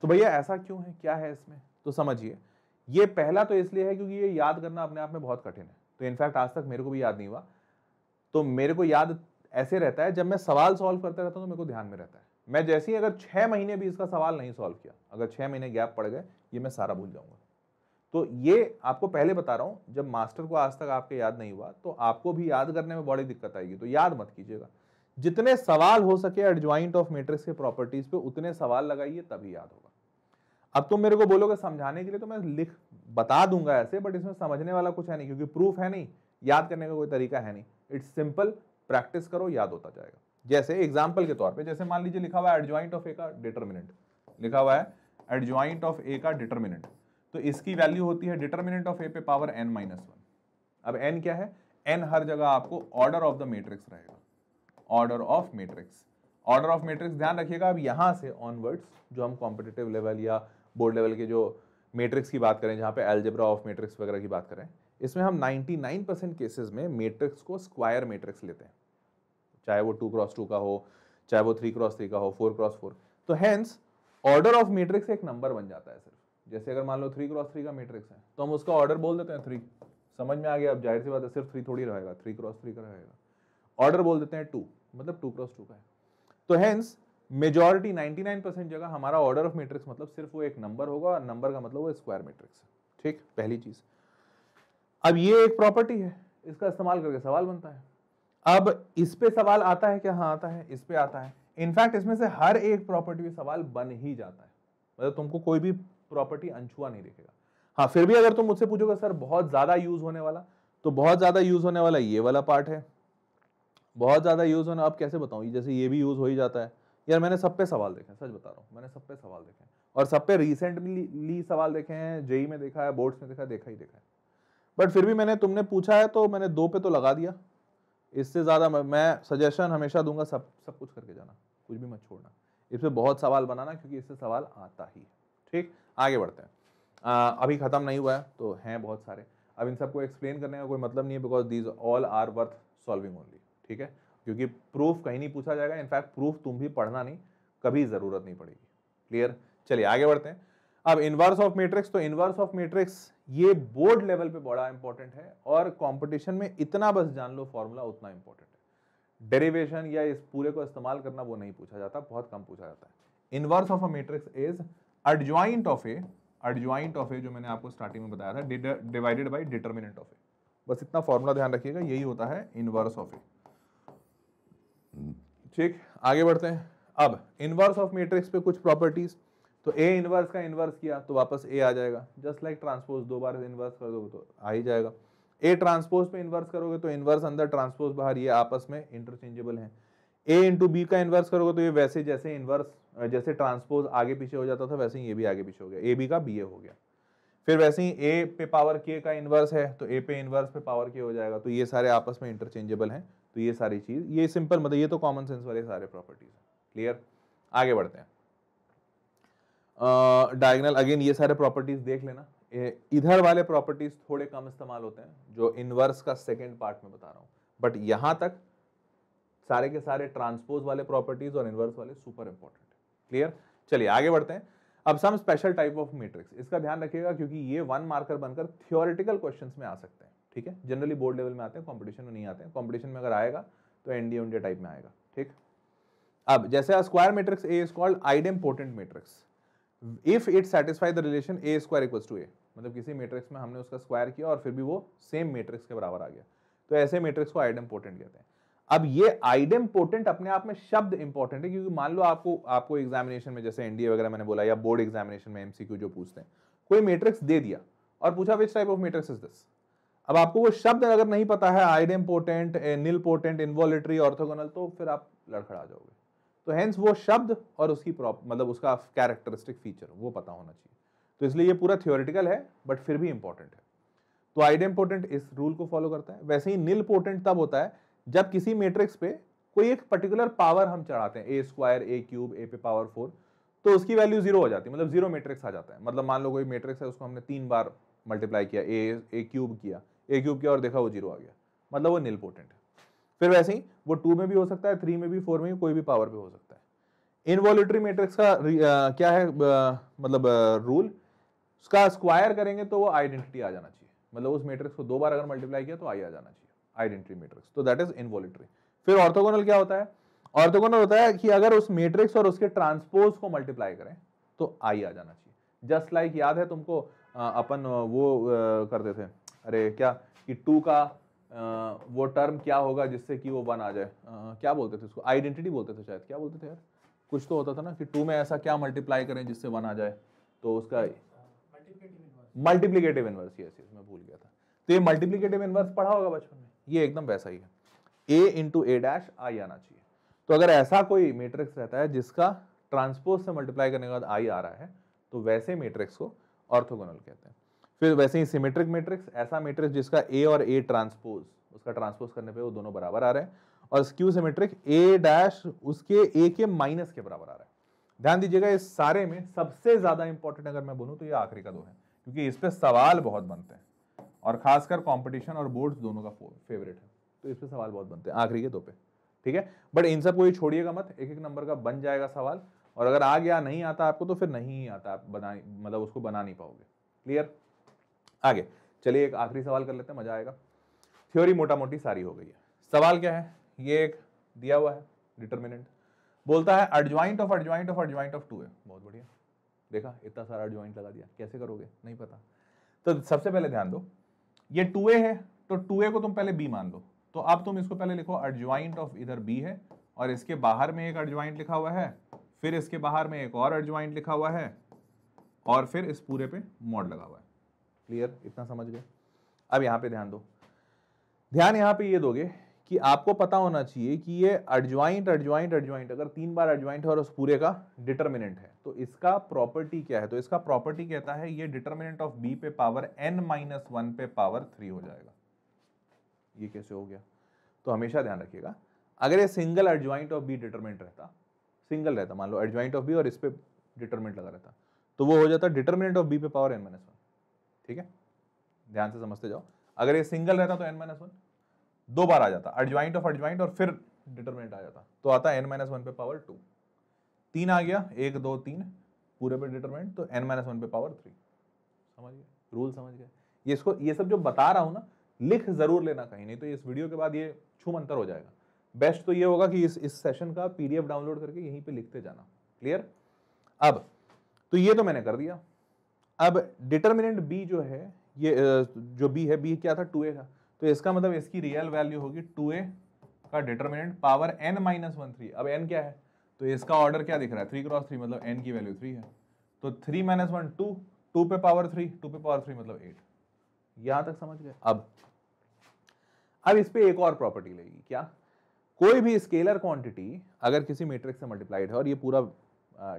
तो भैया ऐसा क्यों है, क्या है इसमें? तो समझिए, ये पहला तो इसलिए है क्योंकि ये याद करना अपने आप में बहुत कठिन है। तो इनफैक्ट आज तक मेरे को भी याद नहीं हुआ, तो मेरे को याद ऐसे रहता है जब मैं सवाल सॉल्व करता रहता हूं तो मेरे को ध्यान में रहता है। मैं जैसे ही अगर 6 महीने भी इसका सवाल नहीं सॉल्व किया, अगर 6 महीने गैप पड़ गए, ये मैं सारा भूल जाऊंगा। तो ये आपको पहले बता रहा हूं, जब मास्टर को आज तक आपके याद नहीं हुआ तो आपको भी याद करने में बड़ी दिक्कत आएगी, तो याद मत कीजिएगा। जितने सवाल हो सके एडजॉइंट ऑफ मैट्रिक्स के प्रॉपर्टीज पे उतने सवाल लगाइए, तभी याद होगा। अब तुम मेरे को बोलोगे समझाने के लिए, तो मैं लिख बता दूंगा ऐसे, बट इसमें समझने वाला कुछ है नहीं क्योंकि प्रूफ है नहीं, याद करने का कोई तरीका है नहीं। इट्स सिंपल, प्रैक्टिस करो, याद होता जाएगा। जैसे एग्जांपल के तौर पे, जैसे मान लीजिए लिखा हुआ है एडजॉइंट ऑफ ए का डिटरमिनेंट, लिखा हुआ है एडजॉइंट ऑफ ए का डिटरमिनेंट, तो इसकी वैल्यू होती है डिटरमिनेंट ऑफ ए पे पावर n-1। अब n क्या है? n हर जगह आपको ऑर्डर ऑफ द मैट्रिक्स रहेगा, order of matrix. Order of matrix ध्यान रखिएगा। अब यहां से ऑनवर्ड्स जो हम कॉम्पिटिटिव लेवल या बोर्ड लेवल के जो मैट्रिक्स की बात करें, जहां पे अलजेब्रा ऑफ मैट्रिक्स वगैरह की बात करें, इसमें हम 99% केसेस में मैट्रिक्स को स्क्वायर मैट्रिक्स लेते हैं, चाहे वो 2x2 का हो, चाहे वो 3x3 का हो, 4x4। तो हेंस ऑर्डर ऑफ मैट्रिक्स एक नंबर बन जाता है सिर्फ। जैसे अगर मान लो 3x3 का मैट्रिक्स है तो हम उसका ऑर्डर बोल देते हैं 3। समझ में आ गया? अब जाहिर सी बात है, सिर्फ 3 थोड़ी रहेगा, 3x3 का रहेगा। ऑर्डर बोल देते हैं 2, मतलब 2x2 का है। तो हेंस मेजॉरिटी 99% जगह हमारा ऑर्डर ऑफ मैट्रिक्स मतलब सिर्फ वो एक नंबर होगा, और नंबर का मतलब वो स्क्वायर मैट्रिक्स है। ठीक, पहली चीज। अब ये एक प्रॉपर्टी है, इसका इस्तेमाल करके सवाल बनता है। अब इस पे सवाल आता है क्या? हाँ आता है, इस पे आता है। इनफैक्ट इसमें से हर एक प्रॉपर्टी पे सवाल बन ही जाता है, मतलब तुमको कोई भी प्रॉपर्टी अनछुआ नहीं दिखेगा। हाँ, फिर भी अगर तुम मुझसे पूछोगे सर बहुत ज्यादा यूज होने वाला, तो बहुत ज्यादा यूज होने वाला ये वाला पार्ट है, बहुत ज्यादा यूज होना। अब कैसे बताऊं, जैसे ये भी यूज हो ही जाता है यार। मैंने सब पे सवाल देखे हैं, सच बता रहा हूँ, मैंने सब पे सवाल देखे हैं, और सब पे रिसेंटली सवाल देखे हैं, जेई में देखा है, बोर्ड्स में देखा है। बट फिर भी मैंने, तुमने पूछा है तो मैंने 2 पे तो लगा दिया। इससे ज्यादा मैं सजेशन हमेशा दूंगा, सब कुछ करके जाना, कुछ भी मत छोड़ना। इस पे बहुत सवाल बनाना क्योंकि इससे सवाल आता ही है। ठीक, आगे बढ़ते हैं। अभी खत्म नहीं हुआ है, तो हैं बहुत सारे। अब इन सबको एक्सप्लेन करने का कोई मतलब नहीं है, because these all are worth solving only. ठीक है, क्योंकि प्रूफ कहीं नहीं पूछा जाएगा। इनफैक्ट प्रूफ तुम भी पढ़ना नहीं, कभी जरूरत नहीं पड़ेगी। क्लियर? चलिए आगे बढ़ते हैं। अब इनवर्स ऑफ मैट्रिक्स, तो इनवर्स ऑफ मैट्रिक्स ये बोर्ड लेवल पे बड़ा इंपॉर्टेंट है, और कंपटीशन में इतना बस जान लो फॉर्मूला, उतना इंपॉर्टेंट है। डेरिवेशन या इस पूरे को इस्तेमाल करना वो नहीं पूछा जाता, बहुत कम पूछा जाता है। Inverse of a matrix is adjoint of A, adjoint of A जो मैंने आपको स्टार्टिंग में बताया था, divided by determinant of A. बस इतना फॉर्मूला ध्यान रखिएगा, यही होता है इनवर्स ऑफ ए। ठीक, आगे बढ़ते हैं। अब इनवर्स ऑफ मैट्रिक्स पे कुछ प्रॉपर्टीज, तो ए इनवर्स का इनवर्स किया तो वापस ए आ जाएगा, जस्ट लाइक ट्रांसपोज, दो बार इनवर्स कर दोगे तो आ ही जाएगा। ए ट्रांसपोज पे इनवर्स करोगे तो इनवर्स अंदर ट्रांसपोज बाहर, ये आपस में इंटरचेंजेबल हैं। ए इंटू बी का इनवर्स करोगे तो ये वैसे जैसे इनवर्स, जैसे ट्रांसपोज आगे पीछे हो जाता था वैसे ही ये भी आगे पीछे हो गया, ए बी का बी ए हो गया। फिर वैसे ही ए पे पावर के का इनवर्स है तो ए पे इनवर्स पे पावर के हो जाएगा, तो ये सारे आपस में इंटरचेंजेबल हैं। तो ये सारी चीज, ये सिंपल, मतलब ये तो कॉमन सेंस वाले सारे प्रॉपर्टीज हैं। क्लियर, आगे बढ़ते हैं। डायगोनल, अगेन ये सारे प्रॉपर्टीज देख लेना। इधर वाले प्रॉपर्टीज थोड़े कम इस्तेमाल होते हैं, जो इनवर्स का सेकंड पार्ट में बता रहा हूं, बट यहां तक सारे के सारे ट्रांसपोज वाले प्रॉपर्टीज और इनवर्स वाले सुपर इंपॉर्टेंट। क्लियर, चलिए आगे बढ़ते हैं। अब some special type of matrix, इसका ध्यान रखिएगा क्योंकि ये 1 मार्कर बनकर थियोरेटिकल क्वेश्चंस में आ सकते हैं। ठीक है, जनरली बोर्ड लेवल में आते हैं, कंपटीशन में नहीं आते हैं। कंपटीशन में अगर आएगा तो एनडीए इंडिया टाइप में आएगा। ठीक, अब जैसे square matrix A is called idempotent matrix if it satisfy the relation A square equals to A, मतलब किसी मैट्रिक्स में हमने उसका स्क्वायर किया और फिर भी वो सेम मैट्रिक्स के बराबर आ गया, तो ऐसे मैट्रिक्स को आइडेम्पोटेंट कहते हैं। अब ये आइडेम्पोटेंट अपने आप में शब्द इंपॉर्टेंट है, क्योंकि मान लो आपको एग्जामिनेशन में, जैसे एनडीए वगैरह मैंने बोला, या बोर्ड एग्जामिनेशन में एमसीक्यू जो पूछते हैं, कोई मैट्रिक्स दे दिया और पूछा which type of matrix is this. अब आपको वो शब्द अगर नहीं पता है, आइडेम्पोटेंट, निलपोटेंट, इनवॉल्यूटरी, ऑर्थोगोनल, तो फिर आप लड़खड़ा जाओगे। तो हेंस वो शब्द और उसकी मतलब उसका कैरेक्टरिस्टिक फीचर वो पता होना चाहिए। तो इसलिए ये पूरा थियोरेटिकल है बट फिर भी इंपॉर्टेंट है। तो आइडेम्पोटेंट इस रूल को फॉलो करता है। वैसे ही निलपोटेंट तब होता है जब किसी मैट्रिक्स पे कोई एक पर्टिकुलर पावर हम चढ़ाते हैं, ए स्क्वायर, ए क्यूब, ए पे पावर 4, तो उसकी वैल्यू 0 हो जाती है, मतलब 0 मैट्रिक्स आ जाता है। मतलब मान लो कोई मैट्रिक्स है, उसको हमने 3 बार मल्टीप्लाई किया, ए क्यूब किया और देखा वो 0 आ गया, मतलब वो निलपोटेंट है। फिर वैसे ही वो 2 में भी हो सकता है, 3 में भी, 4 में भी, कोई भी पावर पे हो सकता है। इनवॉल्यूटरी मैट्रिक्स का क्या है मतलब रूल, उसका स्क्वायर करेंगे तो वो आइडेंटिटी आ जाना चाहिए, मतलब उस मैट्रिक्स को 2 बार अगर मल्टीप्लाई किया तो आई आ जाना चाहिए, आइडेंटिटी मैट्रिक्स, तो दैट इज इनवॉल्यूटरी। फिर ऑर्थोगोनल क्या होता है, ऑर्थोगोनल होता है कि अगर उस मैट्रिक्स और उसके ट्रांसपोज को मल्टीप्लाई करें तो आई आ जाना चाहिए। जस्ट लाइक याद है तुमको अपन वो करते थे, अरे क्या कि 2 का वो टर्म क्या होगा जिससे कि वो 1 आ जाए, क्या बोलते थे उसको, आइडेंटिटी बोलते थे शायद, क्या बोलते थे यार, कुछ तो होता था ना कि 2 में ऐसा क्या मल्टीप्लाई करें जिससे 1 आ जाए, तो उसका मल्टीप्लिकेटिव इनवर्स। यस, मैं भूल गया था। तो ये मल्टीप्लिकेटिव इनवर्स पढ़ा होगा बचपन में, ये एकदम वैसा ही है, a into A dash I आना चाहिए। तो अगर ऐसा कोई मैट्रिक्स रहता है जिसका ट्रांसपोज से मल्टीप्लाई करने के बाद आई आ रहा है, तो वैसे मैट्रिक्स को ऑर्थोगोनल कहते हैं। फिर वैसे ही सिमेट्रिक मैट्रिक्स, ऐसा मैट्रिक्स जिसका ए और ए ट्रांसपोज, उसका ट्रांसपोज करने पे वो दोनों बराबर आ रहे हैं। और स्क्यू सिमेट्रिक, ए डैश उसके ए के माइनस के बराबर आ रहा है। ध्यान दीजिएगा, इस सारे में सबसे ज्यादा इंपॉर्टेंट अगर मैं बोलूं तो ये आखिरी का 2 है, क्योंकि इस पे सवाल बहुत बनते हैं और खासकर कंपटीशन और बोर्ड्स दोनों का फेवरेट है, तो इस पे सवाल बहुत बनते हैं आखिरी के 2 पे। ठीक है, बट इन सब को छोड़िएगा मत, एक एक नंबर का बन जाएगा सवाल, और अगर आ गया नहीं आता आपको तो फिर नहीं आता, आप मतलब उसको बना नहीं पाओगे। क्लियर, आगे चलिए एक आखिरी सवाल कर लेते हैं, मजा आएगा। थ्योरी मोटा मोटी सारी हो गई है। सवाल क्या है, ये एक दिया हुआ है डिटरमिनेंट, बोलता है adjoint of adjoint of adjoint of 2 है। बहुत बढ़िया, देखा इतना सारा एडजॉइंट लगा दिया, कैसे करोगे नहीं पता। तो सबसे पहले ध्यान दो, ये 2a है तो 2a को तुम पहले b मान लो, तो अब तुम इसको पहले लिखो एडजॉइंट ऑफ इधर b है, और इसके बाहर में एक एडजॉइंट लिखा हुआ है, फिर इसके बाहर में एक और एडजॉइंट लिखा हुआ है, और फिर इस पूरे पे मॉड लगा हुआ है। क्लियर, इतना समझ गए। अब यहां पे ध्यान दो, ध्यान यहां पे ये दोगे कि आपको पता होना चाहिए कि ये एडजॉइंट एडजॉइंट एडजॉइंट अगर 3 बार एडजॉइंट है और उस पूरे का डिटरमिनेंट है, तो इसका प्रॉपर्टी क्या है, तो इसका प्रॉपर्टी कहता है ये डिटरमिनेंट ऑफ b पे पावर n-1 पे पावर 3 हो जाएगा। ये कैसे हो गया, तो हमेशा ध्यान रखिएगा, अगर ये single adjoint of b determinant रहता, सिंगल रहता, मान लो एडजॉइंट ऑफ b और इस पे डिटरमिनेंट लगा रहता, तो वो हो जाता डिटरमिनेंट ऑफ b पे पावर n-1। ठीक है, ध्यान से समझते जाओ, अगर ये सिंगल रहता तो n-1 2 बार आ जाता, एडजॉइंट ऑफ एडजॉइंट और फिर डिटरमिनेंट आ जाता, तो आता n-1 पे पावर 2, 3 आ गया, 1 2 3 पूरे पे डिटरमिनेंट, तो n-1 पे पावर 3। समझ गए, रूल समझ गए। ये सब जो बता रहा हूं ना, लिख जरूर लेना कहीं, नहीं तो इस वीडियो के बाद ये छूमंतर हो जाएगा। बेस्ट तो ये होगा कि इस सेशन का पीडीएफ डाउनलोड करके यहीं पे लिखते जाना। क्लियर? अब तो ये तो मैंने कर दिया। अब डिटर्मिनेंट बी जो है, ये जो बी है, बी क्या था 2a था, तो इसका मतलब इसकी रियल वैल्यू होगी 2a का डिटर्मिनेंट पावर n माइनस 1 3। अब n क्या है, तो इसका ऑर्डर क्या दिख रहा है 3 क्रॉस 3, मतलब n की वैल्यू 3 है, तो 3 माइनस 1 2, 2 पे पावर 3, 2 पे पावर 3 मतलब 8। यहां तक समझ गए? अब इस पे एक और प्रॉपर्टी लगेगी, क्या? कोई भी स्केलर क्वांटिटी अगर किसी मैट्रिक्स से मल्टीप्लाइड है और ये पूरा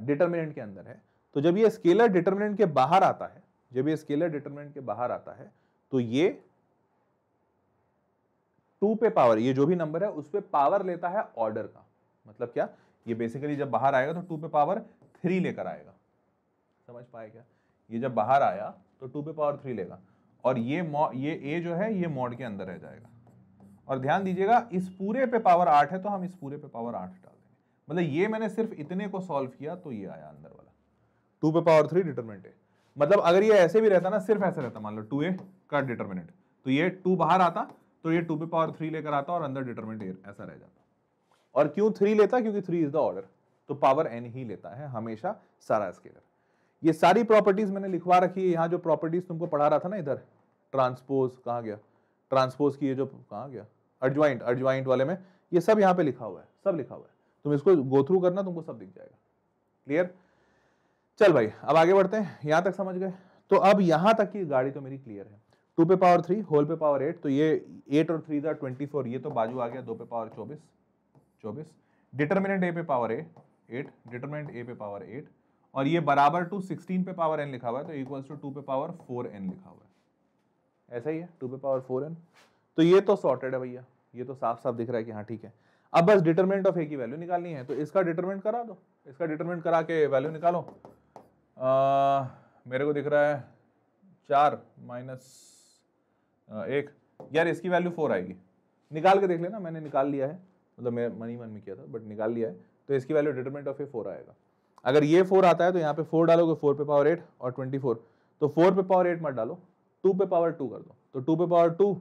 डिटर्मिनेंट के अंदर है, तो जब ये स्केलर डिटर्मिनेंट के बाहर आता है, जब ये स्केलर डिटर्मिनेंट के बाहर आता है, तो ये 2 पे पावर, ये जो भी नंबर है उस पे पावर लेता है ऑर्डर का। मतलब क्या? ये बेसिकली जब बाहर आएगा तो 2 पे पावर 3 लेकर आएगा। समझ पाए क्या? ये जब बाहर आया तो 2 पे पावर 3 लेगा, और ये a जो है ये मॉड के अंदर रह जाएगा। और ध्यान दीजिएगा, इस पूरे पे पावर 8 है तो हम इस पूरे पे पावर 8 डाल देंगे। मतलब ये मैंने सिर्फ इतने को सॉल्व किया तो ये आया अंदर वाला 2 पे पावर 3 डिटरमिनेंट है। मतलब अगर ये ऐसे भी रहता ना, सिर्फ ऐसे रहता, मान लो 2a का डिटरमिनेंट, तो ये 2 बाहर आता तो ये 2 पे पावर 3 लेकर आता और अंदर डिटरमिनेंट ऐसा रह जाता। और क्यों 3 लेता? क्योंकि 3 इज द ऑर्डर, तो पावर n ही लेता है हमेशा सारा स्केलर। ये सारी प्रॉपर्टीज मैंने लिखवा रखी है यहाँ। जो प्रॉपर्टीज तुमको पढ़ा रहा था ना इधर, ट्रांसपोज कहाँ गया, ट्रांसपोज की ये जो कहाँ गया, अर्जवाइंट वाले में, ये सब यहाँ पे लिखा हुआ है, सब लिखा हुआ है। तुम इसको गो थ्रू करना, तुमको सब दिख जाएगा। क्लियर? चल भाई अब आगे बढ़ते हैं। यहां तक समझ गए? तो अब यहां तक की गाड़ी तो मेरी क्लियर है। 2 पे पावर 3 होल पे पावर 8, तो ये 8 और 3 24, ये तो बाजू आ गया 2 पे पावर 24। डिटर्मिनेंट a पे पावर 8, डिटर्मिनेंट a पे पावर 8, और ये बराबर टू 16 पे पावर n लिखा हुआ है, तो इक्वल्स टू 2 पे पावर 4n लिखा हुआ है। ऐसा ही है, 2 पे पावर 4n। तो ये तो सॉर्टेड है भैया, ये तो साफ साफ दिख रहा है कि हाँ ठीक है। अब बस डिटरमिनेंट ऑफ a की वैल्यू निकालनी है, तो इसका डिटरमिनेंट करा दो, इसका डिटरमिनेंट करा के वैल्यू निकालो। मेरे को दिख रहा है 4 माइनस 1, यार इसकी वैल्यू 4 आएगी। निकाल के देख लेना, मैंने निकाल लिया है, मतलब मैं मन में किया था बट निकाल लिया है। तो इसकी वैल्यू डिटरमिनेंट ऑफ ए 4 आएगा। अगर ये 4 आता है तो यहाँ पे 4 डालोगे, 4 पे पावर 8 और 24, तो 4 पे पावर 8 मत डालो, 2 पे पावर 2 कर दो, तो 2 पे पावर 2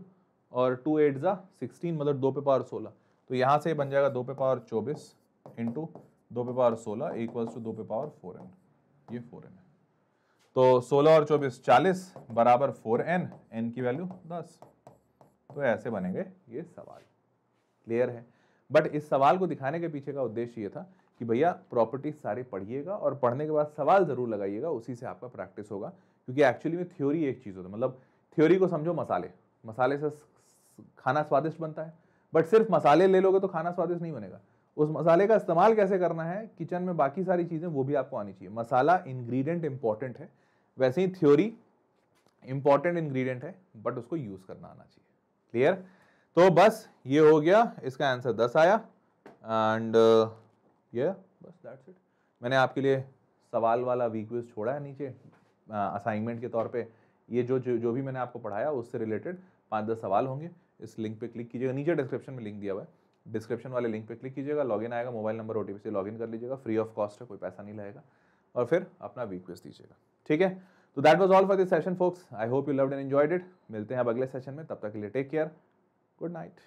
और 2 8 जा 16, मतलब 2 पे पावर 16। तो यहाँ से बन जाएगा 2 पे पावर 24 इंटू 2 पे पावर 16 इक्वल्स टू 2 पे पावर 4n। ये 4n है, तो 16 और 24 40 बराबर 4n, n की वैल्यू 10। तो ऐसे बनेंगे ये सवाल। क्लियर है? बट इस सवाल को दिखाने के पीछे का उद्देश्य ये था कि भैया प्रॉपर्टीज सारे पढ़िएगा और पढ़ने के बाद सवाल जरूर लगाइएगा, उसी से आपका प्रैक्टिस होगा। क्योंकि एक्चुअली में थ्योरी एक चीज होता है, मतलब थ्योरी को समझो मसाले से खाना स्वादिष्ट बनता है, बट सिर्फ मसाले ले लोगे तो खाना स्वादिष्ट नहीं बनेगा। उस मसाले का इस्तेमाल कैसे करना है किचन में, बाकी सारी चीजें वो भी आपको आनी चाहिए। मसाला इंग्रेडिएंट इंपॉर्टेंट है, वैसे ही थ्योरी इंपॉर्टेंट इंग्रेडिएंट है, बट उसको यूज करना आना चाहिए। क्लियर? तो बस ये हो गया, इसका आंसर 10 आया एंड ये बस दैट्स इट। मैंने आपके लिए सवाल वाला वीक क्विज छोड़ा है नीचे असाइनमेंट के तौर पे। ये जो भी मैंने आपको पढ़ाया उससे रिलेटेड 5-10 सवाल होंगे। इस लिंक पे क्लिक कीजिएगा, नीचे डिस्क्रिप्शन में लिंक दिया हुआ है, डिस्क्रिप्शन वाले लिंक पे क्लिक कीजिएगा, लॉगिन आएगा, मोबाइल नंबर OTP से लॉगिन कर लीजिएगा, फ्री ऑफ कॉस्ट है, कोई पैसा नहीं लगेगा, और फिर अपना वीक क्विज दीजिएगा। ठीक है? तो that was all for this session folks. I hope you loved and enjoyed it. मिलते हैं अब अगले सेशन में, तब तक के लिए टेक केयर, गुड नाइट।